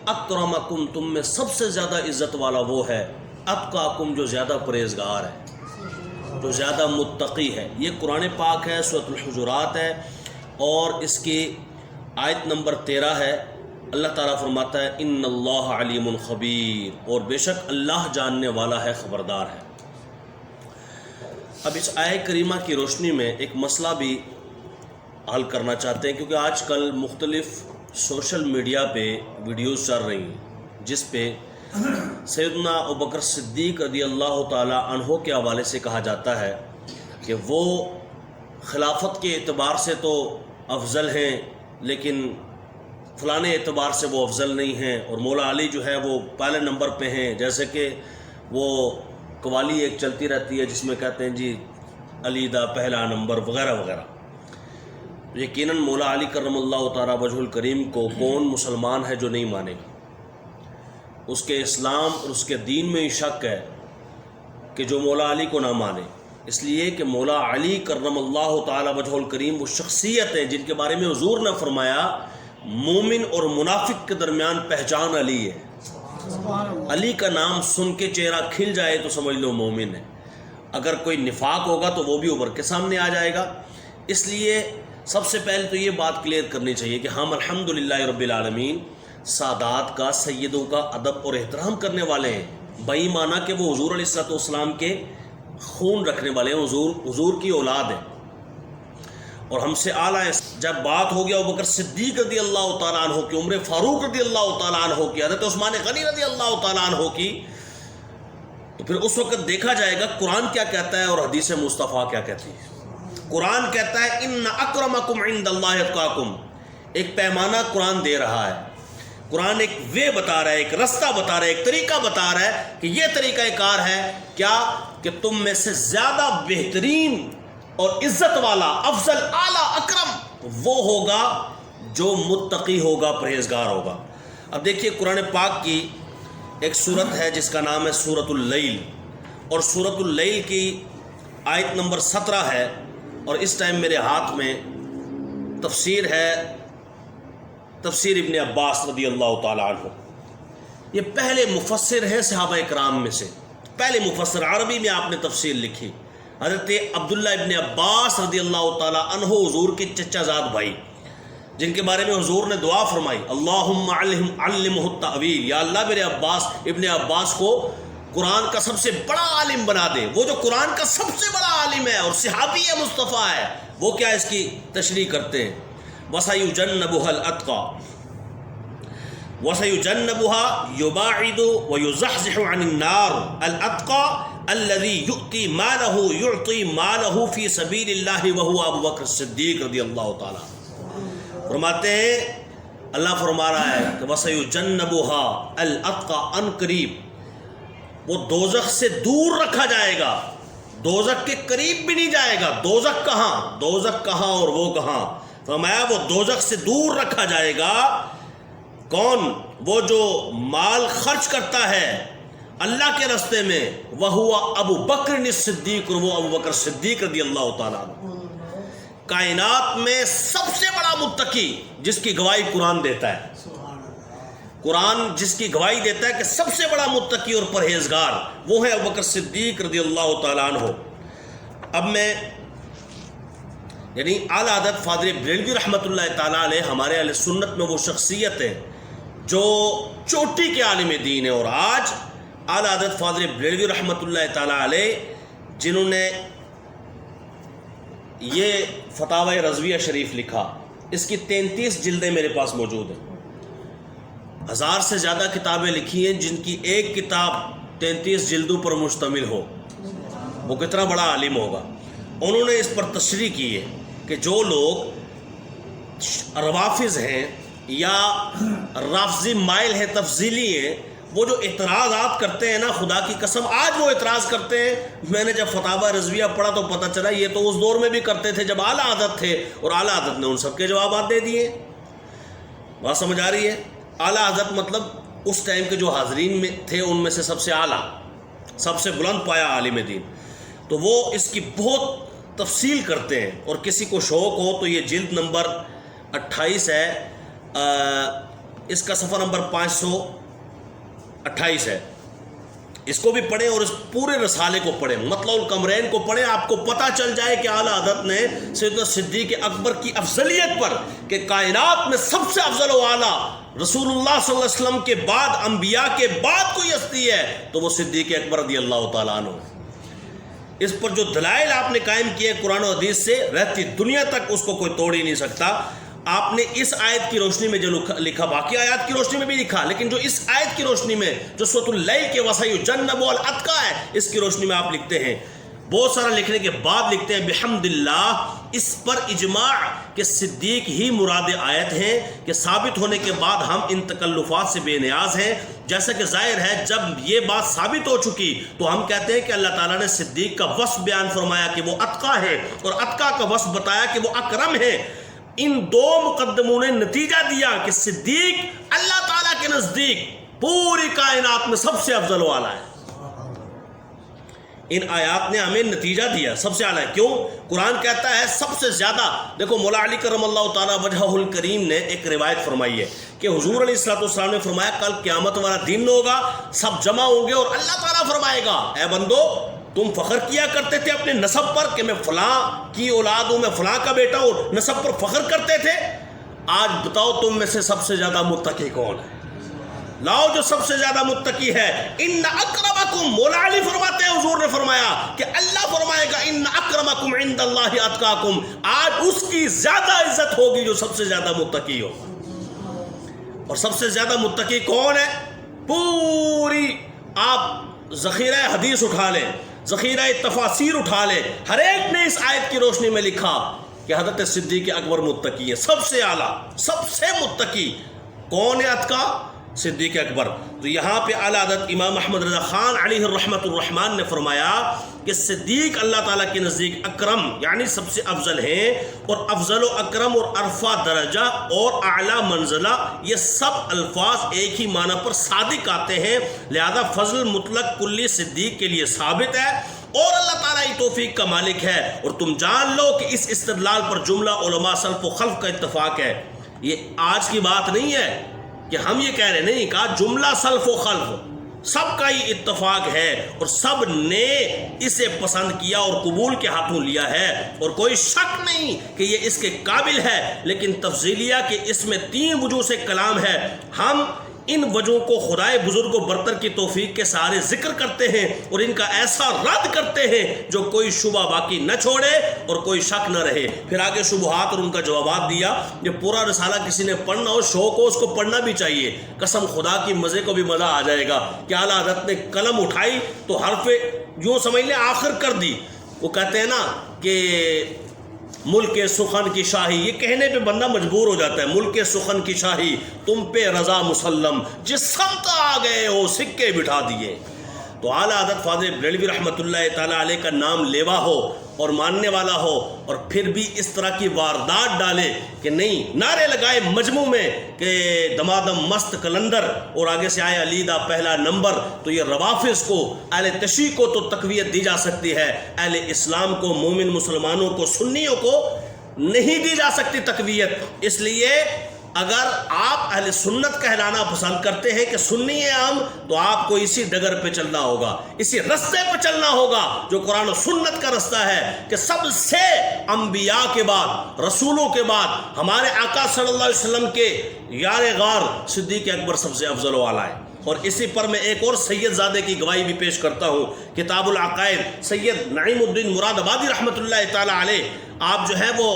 اکرمکم تم میں سب سے زیادہ عزت والا وہ ہے اتقاکم جو زیادہ پرہیزگار ہے، جو زیادہ متقی ہے۔ یہ قرآن پاک ہے، سورۃ الحجرات ہے، اور اس کی آیت نمبر 13 ہے۔ اللہ تعالیٰ فرماتا ہے ان اللہ علیم خبیر، اور بے شک اللہ جاننے والا ہے، خبردار ہے۔ اب اس آیہ کریمہ کی روشنی میں ایک مسئلہ بھی حل کرنا چاہتے ہیں، کیونکہ آج کل مختلف سوشل میڈیا پہ ویڈیوز چل رہی ہیں جس پہ سیدنا ابوبکر صدیق رضی اللہ تعالی عنہ کے حوالے سے کہا جاتا ہے کہ وہ خلافت کے اعتبار سے تو افضل ہیں، لیکن فلانے اعتبار سے وہ افضل نہیں ہیں، اور مولا علی جو ہے وہ پہلے نمبر پہ ہیں۔ جیسے کہ وہ قوالی ایک چلتی رہتی ہے جس میں کہتے ہیں جی علی دا پہلا نمبر وغیرہ وغیرہ۔ یقیناً مولا علی کرم اللہ تعالیٰ وجہ الکریم کو کون مسلمان ہے جو نہیں مانے گا؟ اس کے اسلام اور اس کے دین میں ہی شک ہے کہ جو مولا علی کو نہ مانے، اس لیے کہ مولا علی کرم اللہ تعالیٰ وجہ الکریم وہ شخصیت ہے جن کے بارے میں حضور نے فرمایا مومن اور منافق کے درمیان پہچان علی ہے۔ علی کا نام سن کے چہرہ کھل جائے تو سمجھ لو مومن ہے، اگر کوئی نفاق ہوگا تو وہ بھی ابھر کے سامنے آ جائے گا۔ اس لیے سب سے پہلے تو یہ بات کلیئر کرنی چاہیے کہ ہم الحمدللہ رب العالمین سادات کا، سیدوں کا ادب اور احترام کرنے والے ہیں، بئی معنی کہ وہ حضور علیہ الصلوۃ والسلام کے خون رکھنے والے ہیں، حضور کی اولاد ہیں اور ہم سے اعلیٰ ہیں۔ جب بات ہو گیا ابوبکر صدیق رضی اللہ تعالیٰ عنہ کی، عمر فاروق رضی اللہ تعالیٰ عنہ کی، حضرت عثمان غنی رضی اللہ تعالیٰ عنہ کی، تو پھر اس وقت دیکھا جائے گا قرآن کیا کہتا ہے اور حدیث مصطفیٰ کیا کہتی ہے۔ قرآن کہتا ہے ان اکرمکم عند اللہ اتقاکم، ایک پیمانہ قرآن دے رہا ہے، قرآن ایک وے بتا رہا ہے، ایک رستہ بتا رہا ہے، ایک طریقہ بتا رہا ہے کہ یہ طریقہ کار ہے کیا کہ تم میں سے زیادہ بہترین اور عزت والا، افضل، اعلیٰ، اکرم وہ ہوگا جو متقی ہوگا، پرہیزگار ہوگا۔ اب دیکھیے قرآن پاک کی ایک سورت ہے جس کا نام ہے سورۃ اللیل، اور سورۃ اللیل کی آیت نمبر 17 ہے، اور اس ٹائم میرے ہاتھ میں تفسیر ہے، تفسیر ابن عباس رضی اللہ تعالی عنہ۔ یہ پہلے مفسر ہیں صحابہ اکرام میں سے، پہلے مفسر، عربی میں آپ نے تفسیر لکھی، حضرت عبداللہ ابن عباس رضی اللہ تعالی عنہ، حضور کے چچا زاد بھائی، جن کے بارے میں حضور نے دعا فرمائی اللہم علمہ التأویل، یا اللہ میرے ابن عباس کو قرآن کا سب سے بڑا عالم بنا دے۔ وہ جو قرآن کا سب سے بڑا عالم ہے اور صحابی ہے، مصطفیٰ ہے، وہ کیا اس کی تشریح کرتے ہیں وَسَيُجَنَّبُهَا الْأَتْقَى وَسَيُجَنَّبُهَا يُبَاعِدُ وَيُزَحْزِحُ عَنِ النَّارِ الْأَتْقَى الَّذِي يُؤْتِي مَالَهُ فِي سَبِيلِ اللَّهِ وَهُوَ ابو بکر صدیق رضی اللہ تعالیٰ۔ فرماتے ہیں، اللہ فرما رہا ہے کہ وَسَيُجَنَّبُهَا الْأَتْقَى، ان قریب وہ دوزخ سے دور رکھا جائے گا، دوزخ کے قریب بھی نہیں جائے گا۔ دوزخ کہاں اور وہ کہاں؟ فرمایا وہ دوزخ سے دور رکھا جائے گا۔ کون؟ وہ جو مال خرچ کرتا ہے اللہ کے راستے میں، وَهُوَ ابو بکر صدیق، اور وہ ابو بکر صدیق رضی اللہ تعالیٰ عنہ، کائنات میں سب سے بڑا متقی جس کی گواہی قرآن دیتا ہے، قرآن جس کی گواہی دیتا ہے کہ سب سے بڑا متقی اور پرہیزگار وہ ہے ابوبکر صدیق رضی اللہ تعالیٰ عنہ۔ اب میں یعنی اعلیٰ حضرت فاضل بریلوی رحمۃ اللہ تعالیٰ علیہ، ہمارے اہل سنت میں وہ شخصیت ہے جو چوٹی کے عالم دین ہے، اور آج اعلیٰ حضرت فاضل بریلوی رحمۃ اللہ تعالیٰ علیہ جنہوں نے یہ فتاوی رضویہ شریف لکھا، اس کی 33 جلدیں میرے پاس موجود ہیں، 1000 سے زیادہ کتابیں لکھی ہیں جن کی ایک کتاب 33 جلدوں پر مشتمل ہو، وہ کتنا بڑا عالم ہوگا۔ انہوں نے اس پر تشریح کی ہے کہ جو لوگ روافض ہیں یا رافضی مائل ہیں، تفضیلی ہیں، وہ جو اعتراضات کرتے ہیں نا، خدا کی قسم آج وہ اعتراض کرتے ہیں۔ میں نے جب فتاوی رضویہ پڑھا تو پتہ چلا یہ تو اس دور میں بھی کرتے تھے جب اعلیٰ حضرت تھے، اور اعلیٰ حضرت نے ان سب کے جوابات دے دیے۔ بات سمجھ آ رہی ہے؟ اعلیٰ حضرت مطلب اس ٹائم کے جو حاضرین میں تھے ان میں سے سب سے اعلیٰ، سب سے بلند پایا عالم دین، تو وہ اس کی بہت تفصیل کرتے ہیں، اور کسی کو شوق ہو تو یہ جلد نمبر 28 ہے، اس کا صفحہ نمبر 528 ہے، اس کو بھی پڑھیں اور اس پورے رسالے کو پڑھیں، مطلع القمرین کو پڑھیں، آپ کو پتہ چل جائے کہ اعلیٰ حضرت نے سیدنا صدیق اکبر کی افضلیت پر کہ کائنات میں سب سے افضل و اعلیٰ رسول اللہ صلی اللہ علیہ وسلم کے بعد، انبیاء کے بعد کوئی ہستی ہے تو وہ صدیق اکبر رضی اللہ تعالیٰ عنہ۔ اس پر جو دلائل آپ نے قائم کیے قرآن و حدیث سے، رہتی دنیا تک اس کو کوئی توڑ ہی نہیں سکتا۔ آپ نے اس آیت کی روشنی میں جو لکھا، باقی آیات کی روشنی میں بھی لکھا، لیکن جو اس آیت کی روشنی میں جو سورۃ اللیل کے وَسَيُجَنَّبُ الْأَتْقَى ہے، اس کی روشنی میں آپ لکھتے ہیں، بہت سارا لکھنے کے بعد لکھتے ہیں بحمد اللہ، اس پر اجماع کہ صدیق ہی مراد آیت ہیں، کہ ثابت ہونے کے بعد ہم ان تکلفات سے بے نیاز ہیں۔ جیسا کہ ظاہر ہے جب یہ بات ثابت ہو چکی تو ہم کہتے ہیں کہ اللہ تعالیٰ نے صدیق کا وصف بیان فرمایا کہ وہ اتقیٰ ہے، اور اتقیٰ کا وصف بتایا کہ وہ اکرم ہے۔ ان دو مقدموں نے نتیجہ دیا کہ صدیق اللہ تعالیٰ کے نزدیک پوری کائنات میں سب سے افضل والا ہے۔ ان آیات نے ہمیں نتیجہ دیا سب سے اعلیٰ ہے۔ کیوں؟ قرآن کہتا ہے سب سے زیادہ، دیکھو مولا علی کرم اللہ تعالیٰ وجہہ الکریم نے ایک روایت فرمائی ہے کہ حضور علیہ السلام نے فرمایا کل قیامت والا دن ہوگا، سب جمع ہوں گے اور اللہ تعالیٰ فرمائے گا اے بندو تم فخر کیا کرتے تھے اپنے نسب پر کہ میں فلاں کی اولاد ہوں، میں فلاں کا بیٹا ہوں، نسب پر فخر کرتے تھے، آج بتاؤ تم میں سے سب سے زیادہ متقی کون ہے؟ لاؤ جو سب سے زیادہ متقی ہے۔ ان اکرمکم، مولا علی فرماتے ہیں حضور نے فرمایا کہ اللہ فرمائے گا ان اکرمکم عند اللہ اتقاکم، آج اس کی زیادہ عزت ہوگی جو سب سے زیادہ متقی ہو۔ اور سب سے زیادہ متقی کون ہے؟ پوری آپ ذخیرہ حدیث اٹھا لیں، ذخیرہ تفاسیر اٹھا لیں، ہر ایک نے اس آیت کی روشنی میں لکھا کہ حضرت صدیق اکبر متقی ہے، سب سے اعلیٰ، سب سے متقی۔ کون ہے اتقیٰ؟ صدیق اکبر۔ تو یہاں پہ اعلیٰ حضرت امام احمد رضا خان علیہ الرحمۃ الرحمن نے فرمایا کہ صدیق اللہ تعالیٰ کے نزدیک اکرم یعنی سب سے افضل ہیں، اور افضل و اکرم اور عرفہ درجہ اور اعلیٰ منزلہ یہ سب الفاظ ایک ہی معنی پر صادق آتے ہیں، لہذا فضل مطلق کلی صدیق کے لیے ثابت ہے، اور اللہ تعالیٰ ہی توفیق کا مالک ہے۔ اور تم جان لو کہ اس استدلال پر جملہ علماء سلف و خلف کا اتفاق ہے، یہ آج کی بات نہیں ہے کہ ہم یہ کہہ رہے، نہیں، کہا جملہ سلف و خلف سب کا ہی اتفاق ہے، اور سب نے اسے پسند کیا اور قبول کے ہاتھوں لیا ہے، اور کوئی شک نہیں کہ یہ اس کے قابل ہے، لیکن تفضیلیہ کہ اس میں 3 وجوہ سے کلام ہے، ہم ان وجہوں کو خدائے بزرگ و برتر کی توفیق کے سہارے ذکر کرتے ہیں اور ان کا ایسا رد کرتے ہیں جو کوئی شبہ باقی نہ چھوڑے اور کوئی شک نہ رہے۔ پھر آگے شبہات اور ان کا جوابات دیا۔ یہ پورا رسالہ کسی نے پڑھنا ہو، شوق ہو، اس کو پڑھنا بھی چاہیے، قسم خدا کی مزے کو بھی مزہ آ جائے گا کہ اعلیٰ حضرت نے قلم اٹھائی تو حرف یوں سمجھ لیں آخر کر دی۔ وہ کہتے ہیں نا کہ ملک سخن کی شاہی، یہ کہنے پہ بندہ مجبور ہو جاتا ہے، ملک سخن کی شاہی تم پہ رضا مسلم، جس سمت آ گئے ہو سکے بٹھا دیے۔ تو اعلیٰ حضرت فاضل بریلوی رحمۃ اللہ تعالیٰ علیہ کا نام لیوا ہو اور ماننے والا ہو، اور پھر بھی اس طرح کی واردات ڈالے کہ نہیں، نعرے لگائے مجموع میں کہ دمادم مست کلندر اور آگے سے آئے علی دا پہلا نمبر، تو یہ روافظ کو، اہل تشیع کو تو تقویت دی جا سکتی ہے، اہل اسلام کو، مومن مسلمانوں کو، سنیوں کو نہیں دی جا سکتی تقویت۔ اس لیے اگر آپ اہل سنت کہلانا پسند کرتے ہیں کہ سنی ہیں ہم، تو آپ کو اسی ڈگر پہ چلنا ہوگا، اسی رستے پہ چلنا ہوگا جو قرآن و سنت کا رستہ ہے، کہ سب سے انبیاء کے بعد، رسولوں کے بعد ہمارے آقا صلی اللہ علیہ وسلم کے یار غار صدیق اکبر سب سے افضل و اعلیٰ ہے۔ اور اسی پر میں ایک اور سید زادے کی گواہی بھی پیش کرتا ہوں، کتاب العقائد، سید نعیم الدین مراد آبادی رحمۃ اللہ تعالیٰ علیہ، آپ جو ہے وہ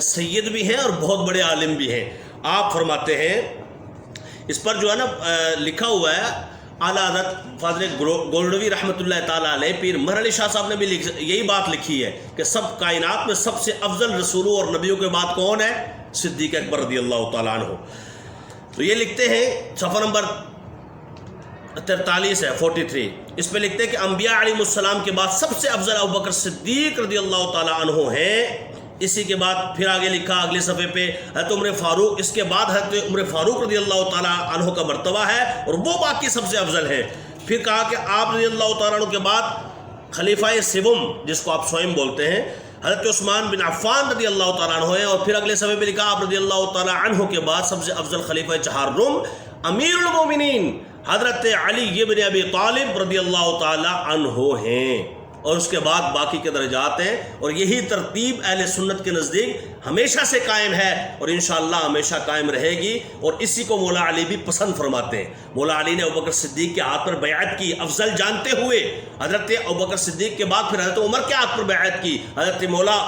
سید بھی ہیں اور بہت بڑے عالم بھی ہیں۔ آپ فرماتے ہیں، اس پر جو ہے نا لکھا ہوا ہے، اعلیٰ حضرت فاضل گولڈوی رحمۃ اللہ تعالیٰ علیہ، پیر مہر علی شاہ صاحب نے بھی یہی بات لکھی ہے کہ سب کائنات میں سب سے افضل رسولوں اور نبیوں کے بعد کون ہے؟ صدیق اکبر رضی اللہ تعالیٰ عنہ۔ تو یہ لکھتے ہیں صفحہ نمبر 43 ہے 43، اس پہ لکھتے ہیں کہ انبیاء علیہ السلام کے بعد سب سے افضل ابوبکر صدیق رضی اللہ تعالیٰ عنہ ہیں۔ اسی کے بعد پھر آگے لکھا اگلے صفحے پہ حضرت عمر فاروق، اس کے بعد حضرت عمر فاروق رضی اللہ تعالیٰ عنہ کا مرتبہ ہے اور وہ باقی سب سے افضل ہے۔ پھر کہا کہ آپ رضی اللہ تعالیٰ عنہ کے بعد خلیفہ سوم، جس کو آپ سوئم بولتے ہیں، حضرت عثمان بن عفان رضی اللہ تعالیٰ عنہ ہیں، اور پھر اگلے صفحے پہ لکھا آپ رضی اللہ تعالیٰ عنہ کے بعد سب سے افضل خلیفہ چہارم امیر المومنین حضرت علی بن ابی طالب رضی اللہ تعالیٰ عنہ ہیں، اور اس کے بعد باقی کے درجات ہیں، اور یہی ترتیب اہل سنت کے نزدیک ہمیشہ سے قائم ہے اور انشاءاللہ ہمیشہ قائم رہے گی، اور اسی کو مولا علی بھی پسند فرماتے ہیں۔ مولا علی نے ابوبکر صدیق کے ہاتھ پر بیعت کی، افضل جانتے ہوئے حضرت ابوبکر صدیق کے بعد پھر حضرت عمر کے ہاتھ پر بیعت کی، حضرت مولا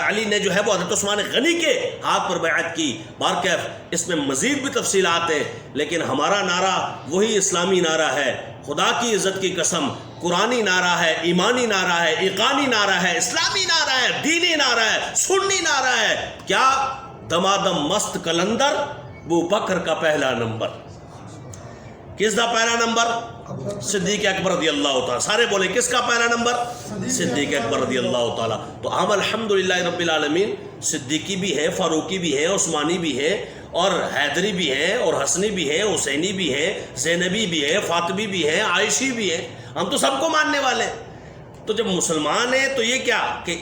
علی نے جو ہے وہ حضرت عثمان غنی کے ہاتھ پر بیعت کی۔ بارکیف اس میں مزید بھی تفصیلات ہیں، لیکن ہمارا نعرہ وہی اسلامی نعرہ ہے، خدا کی عزت کی قسم، قرآنی نعرہ ہے، ایمانی نعرہ ہے، ایقانی نعرہ ہے، اسلامی نعرہ ہے، دینی نعرہ ہے، سنی نعرہ ہے۔ کیا؟ دمادم مست کلندر ابو بکر کا پہلا نمبر۔ کس کا پہلا نمبر؟ صدیق اکبر رضی اللہ تعالیٰ۔ سارے بولے کس کا پہلا نمبر؟ صدیق اکبر رضی اللہ تعالیٰ۔ تو ہم الحمدللہ رب العالمین صدیقی بھی ہیں، فاروقی بھی ہیں، عثمانی بھی ہیں، اور حیدری بھی ہیں، اور حسنی بھی ہیں، حسینی بھی ہیں، زینبی بھی ہیں، فاطمی بھی ہیں، عائشی بھی ہیں، ہم تو سب کو ماننے والے ہیں۔ تو جب مسلمان ہیں تو یہ کیا کہ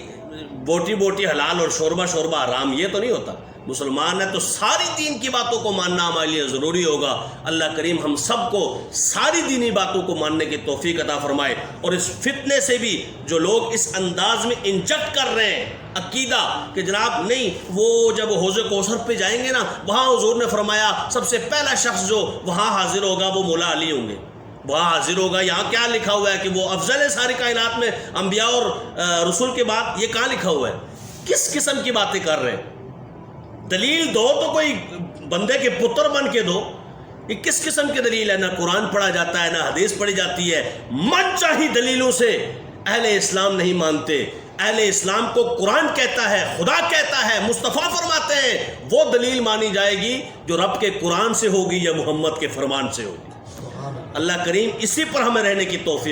بوٹی بوٹی حلال اور شوربہ شوربہ حرام، یہ تو نہیں ہوتا۔ مسلمان ہے تو ساری دین کی باتوں کو ماننا ہمارے لیے ضروری ہوگا۔ اللہ کریم ہم سب کو ساری دینی باتوں کو ماننے کی توفیق عطا فرمائے، اور اس فتنے سے بھی جو لوگ اس انداز میں انجیکٹ کر رہے ہیں عقیدہ کہ جناب نہیں، وہ جب حوض کوثر پہ جائیں گے نا، وہاں حضور نے فرمایا سب سے پہلا شخص جو وہاں حاضر ہوگا وہ مولا علی ہوں گے، وہاں حاضر ہوگا۔ یہاں کیا لکھا ہوا ہے کہ وہ افضل ہے ساری کائنات میں، انبیاء اور رسول کے بعد؟ یہ کہاں لکھا ہوا ہے؟ کس قسم کی باتیں کر رہے ہیں؟ دلیل دو تو کوئی بندے کے پتر بن کے دو۔ یہ کس قسم کی دلیل ہے؟ نہ قرآن پڑھا جاتا ہے، نہ حدیث پڑھی جاتی ہے۔ من چاہی دلیلوں سے اہل اسلام نہیں مانتے۔ اہل اسلام کو قرآن کہتا ہے، خدا کہتا ہے، مصطفیٰ فرماتے ہیں، وہ دلیل مانی جائے گی جو رب کے قرآن سے ہوگی یا محمد کے فرمان سے ہوگی۔ اللہ کریم اسی پر ہمیں رہنے کی توفیق